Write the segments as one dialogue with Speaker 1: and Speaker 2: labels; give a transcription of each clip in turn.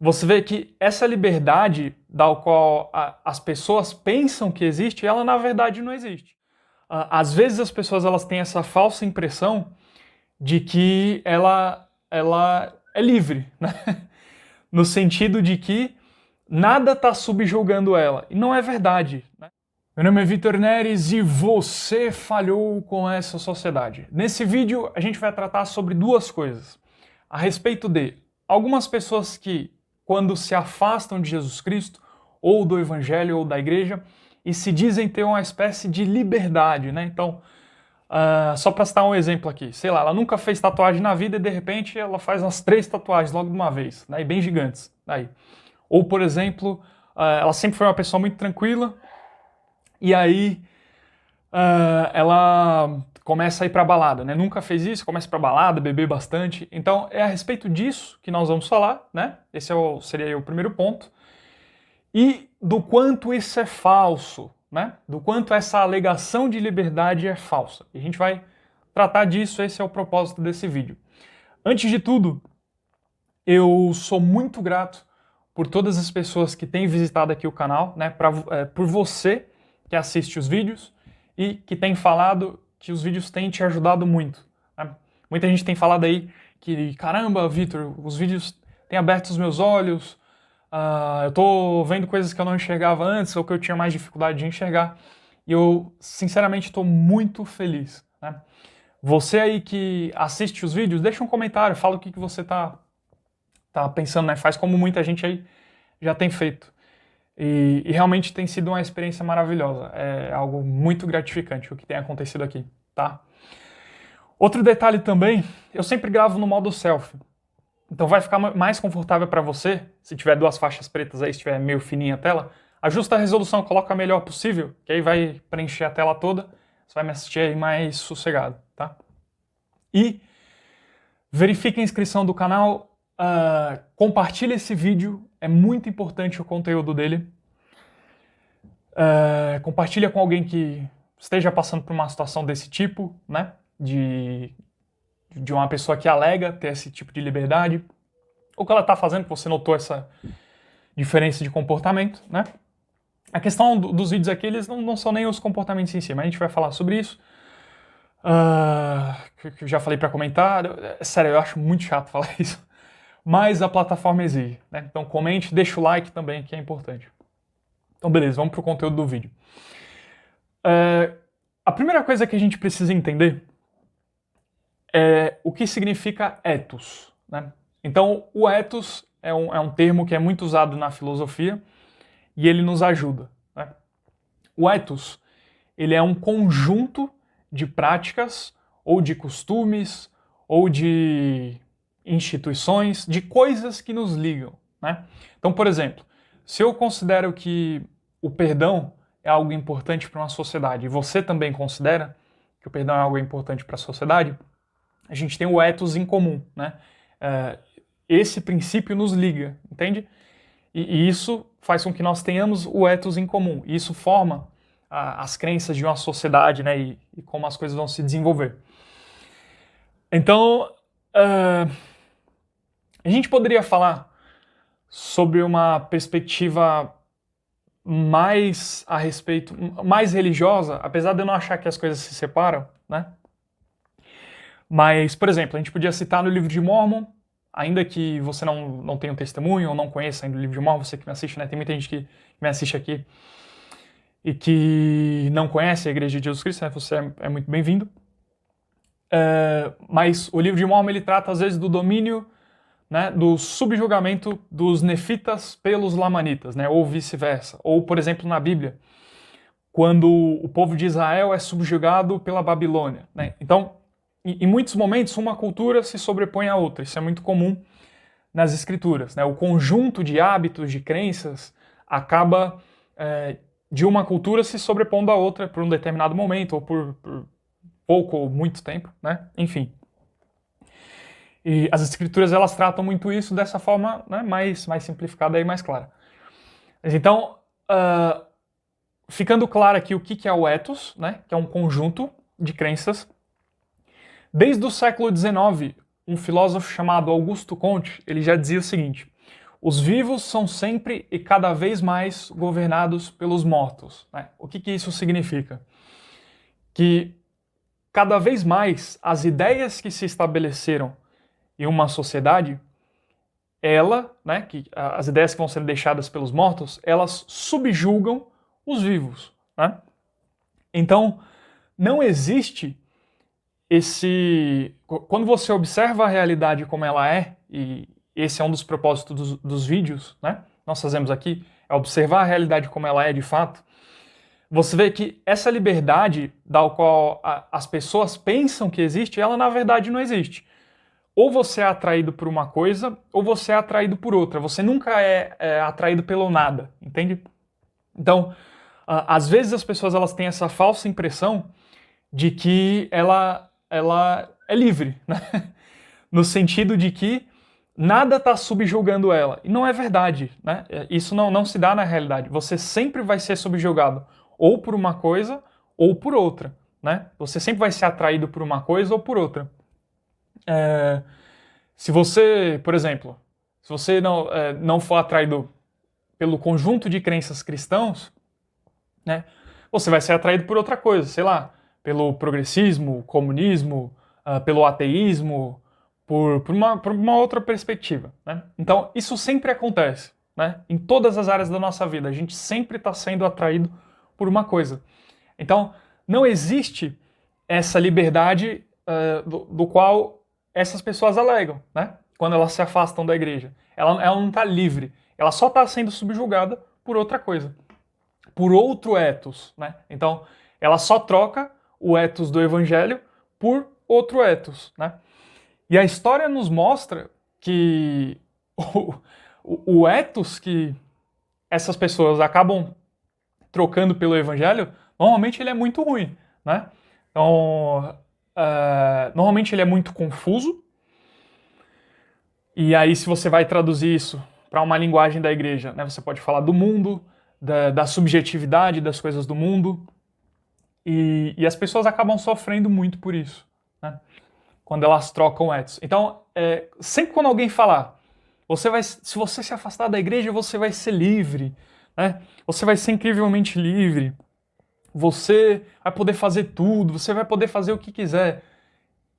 Speaker 1: você vê que essa liberdade da qual as pessoas pensam que existe, ela na verdade não existe. Às vezes as pessoas elas têm essa falsa impressão de que ela é livre, né? No sentido de que nada está subjugando ela. E não é verdade, né? Meu nome é Vitor Neres e você falhou com essa sociedade. Nesse vídeo a gente vai tratar sobre duas coisas. A respeito de algumas pessoas que, quando se afastam de Jesus Cristo, ou do Evangelho, ou da Igreja, e se dizem ter uma espécie de liberdade, né? Então, só para citar um exemplo aqui, sei lá, ela nunca fez tatuagem na vida e de repente ela faz umas 3 tatuagens logo de uma vez, né? E bem gigantes. Aí. Ou, por exemplo, ela sempre foi uma pessoa muito tranquila, e aí ela começa a ir pra balada, né? Nunca fez isso, começa pra balada, beber bastante. Então é a respeito disso que nós vamos falar, né? Esse seria o primeiro ponto. E do quanto isso é falso, né? Do quanto essa alegação de liberdade é falsa. E a gente vai tratar disso, esse é o propósito desse vídeo. Antes de tudo, eu sou muito grato por todas as pessoas que têm visitado aqui o canal, né? Por você que assiste os vídeos e que tem falado que os vídeos têm te ajudado muito. Né? Muita gente tem falado aí que, caramba, Vitor, os vídeos têm aberto os meus olhos, eu tô vendo coisas que eu não enxergava antes ou que eu tinha mais dificuldade de enxergar. E eu, sinceramente, estou muito feliz. Né? Você aí que assiste os vídeos, deixa um comentário, fala o que você tá pensando, né? Faz como muita gente aí já tem feito. E realmente tem sido uma experiência maravilhosa. É algo muito gratificante o que tem acontecido aqui, tá? Outro detalhe também, eu sempre gravo no modo selfie. Então vai ficar mais confortável para você, se tiver 2 faixas pretas aí, se tiver meio fininha a tela, ajusta a resolução, coloca a melhor possível, que aí vai preencher a tela toda, você vai me assistir aí mais sossegado, tá? E verifique a inscrição do canal, compartilhe esse vídeo, é muito importante o conteúdo dele. Compartilha com alguém que esteja passando por uma situação desse tipo, né? De uma pessoa que alega ter esse tipo de liberdade, ou que ela está fazendo, que você notou essa diferença de comportamento, né? A questão dos vídeos aqui, eles não são nem os comportamentos em si, mas a gente vai falar sobre isso. Que eu já falei para comentar, sério, eu acho muito chato falar isso, mas a plataforma exige, né? Então comente, deixa o like também, que é importante. Então beleza, vamos para o conteúdo do vídeo. A primeira coisa que a gente precisa entender é o que significa ethos, né? Então o ethos é um termo que é muito usado na filosofia e ele nos ajuda, né? O ethos, ele é um conjunto de práticas ou de costumes ou de instituições, de coisas que nos ligam, né? Então, por exemplo, se eu considero que o perdão é algo importante para uma sociedade e você também considera que o perdão é algo importante para a sociedade, a gente tem o ethos em comum, né? Esse princípio nos liga, entende? E isso faz com que nós tenhamos o ethos em comum. E isso forma as crenças de uma sociedade, né? E como as coisas vão se desenvolver. Então, a gente poderia falar sobre uma perspectiva mais a respeito, mais religiosa, apesar de eu não achar que as coisas se separam, né? Mas, por exemplo, a gente podia citar no livro de Mórmon, ainda que você não tenha um testemunho ou não conheça ainda o livro de Mórmon, você que me assiste, né? Tem muita gente que me assiste aqui e que não conhece a Igreja de Jesus Cristo, né? Você é muito bem-vindo. Mas o livro de Mórmon, ele trata às vezes do domínio, né, do subjugamento dos nefitas pelos lamanitas, né? Ou vice-versa. Ou, por exemplo, na Bíblia, quando o povo de Israel é subjugado pela Babilônia, né? Então, em muitos momentos, uma cultura se sobrepõe à outra. Isso é muito comum nas escrituras, né? O conjunto de hábitos, de crenças, acaba de uma cultura se sobrepondo à outra por um determinado momento, ou por pouco ou muito tempo, né? Enfim. E as escrituras, elas tratam muito isso dessa forma, né, mais simplificada e mais clara. Mas então, ficando claro aqui o que é o ethos, né, que é um conjunto de crenças. Desde o século XIX, um filósofo chamado Augusto Comte, ele já dizia o seguinte: os vivos são sempre e cada vez mais governados pelos mortos, né? O que isso significa? Que cada vez mais as ideias que se estabeleceram em uma sociedade, as ideias que vão ser deixadas pelos mortos, elas subjugam os vivos, né? Então, não existe quando você observa a realidade como ela é, e esse é um dos propósitos dos vídeos, né? Nós fazemos aqui, é observar a realidade como ela é de fato. Você vê que essa liberdade da qual as pessoas pensam que existe, ela na verdade não existe. Ou você é atraído por uma coisa, ou você é atraído por outra. Você nunca é atraído pelo nada, entende? Então, às vezes as pessoas elas têm essa falsa impressão de que ela é livre, né? No sentido de que nada está subjugando ela. E não é verdade, né? Isso não se dá na realidade. Você sempre vai ser subjugado ou por uma coisa ou por outra, né? Você sempre vai ser atraído por uma coisa ou por outra. Se você, por exemplo, se você não for atraído pelo conjunto de crenças cristãos, né? Você vai ser atraído por outra coisa, sei lá, pelo progressismo, comunismo, pelo ateísmo, por uma outra perspectiva, né? Então, isso sempre acontece, né? Em todas as áreas da nossa vida. A gente sempre está sendo atraído por uma coisa. Então, não existe essa liberdade do qual essas pessoas alegam, né? Quando elas se afastam da igreja. Ela não está livre. Ela só está sendo subjugada por outra coisa. Por outro ethos, né? Então, ela só troca o ethos do evangelho por outro ethos, né? E a história nos mostra que o ethos que essas pessoas acabam trocando pelo evangelho, normalmente ele é muito ruim, né? Então, normalmente ele é muito confuso. E aí, se você vai traduzir isso para uma linguagem da igreja, né? Você pode falar do mundo, da subjetividade das coisas do mundo. E as pessoas acabam sofrendo muito por isso, né? Quando elas trocam ethos. Então, sempre quando alguém falar, se você se afastar da igreja, você vai ser livre, né? Você vai ser incrivelmente livre. Você vai poder fazer tudo, você vai poder fazer o que quiser.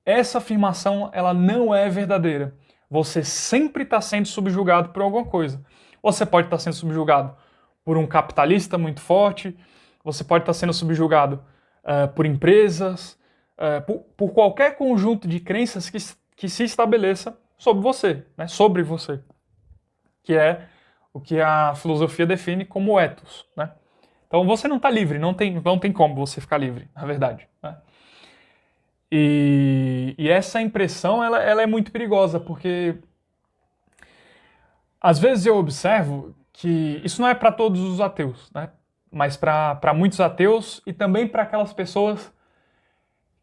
Speaker 1: Essa afirmação, ela não é verdadeira. Você sempre está sendo subjugado por alguma coisa. Você pode estar sendo subjugado por um capitalista muito forte, você pode estar sendo subjugado por empresas, por qualquer conjunto de crenças que se estabeleça sobre você, que é o que a filosofia define como ethos, né? Então você não está livre, não tem como você ficar livre, na verdade, né? E essa impressão ela é muito perigosa, porque às vezes eu observo que isso não é para todos os ateus, né? Mas para muitos ateus e também para aquelas pessoas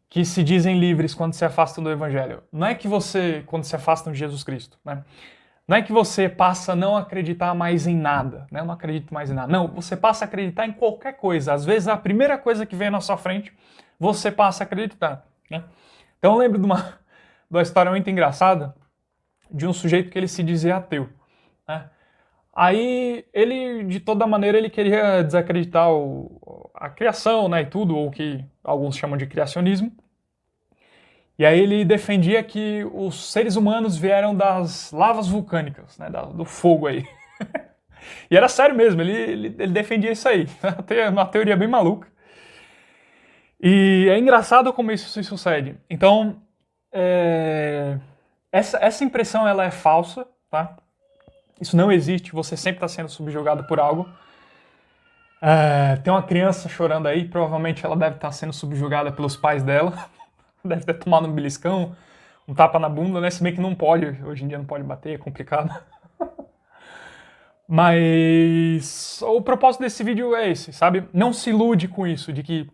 Speaker 1: que se dizem livres quando se afastam do evangelho. Não é que você, quando se afastam de Jesus Cristo, né? Não é que você passa a não acreditar mais em nada, né? Eu não acredito mais em nada. Não, você passa a acreditar em qualquer coisa. Às vezes a primeira coisa que vem na sua frente, você passa a acreditar, né? Então eu lembro de uma história muito engraçada de um sujeito que ele se dizia ateu, né? Aí ele, de toda maneira, ele queria desacreditar a criação, né, e tudo, ou o que alguns chamam de criacionismo. E aí ele defendia que os seres humanos vieram das lavas vulcânicas, né, do fogo aí. E era sério mesmo, ele defendia isso aí. Uma teoria bem maluca. E é engraçado como isso se sucede. Então, essa impressão ela é falsa, tá? Isso não existe, você sempre está sendo subjugado por algo. Tem uma criança chorando aí, provavelmente ela deve estar sendo subjugada pelos pais dela. Deve ter tomado um beliscão, um tapa na bunda, né? Se bem que não pode, hoje em dia não pode bater, é complicado. Mas o propósito desse vídeo é esse, sabe? Não se ilude com isso, de que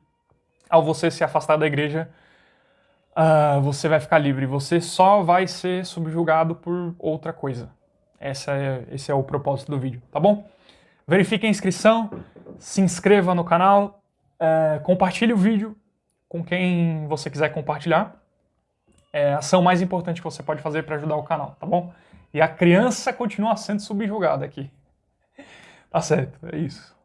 Speaker 1: ao você se afastar da igreja, você vai ficar livre. Você só vai ser subjugado por outra coisa. Esse é o propósito do vídeo, tá bom? Verifique a inscrição, se inscreva no canal, compartilhe o vídeo com quem você quiser compartilhar. É a ação mais importante que você pode fazer para ajudar o canal, tá bom? E a criança continua sendo subjugada aqui. Tá certo, é isso.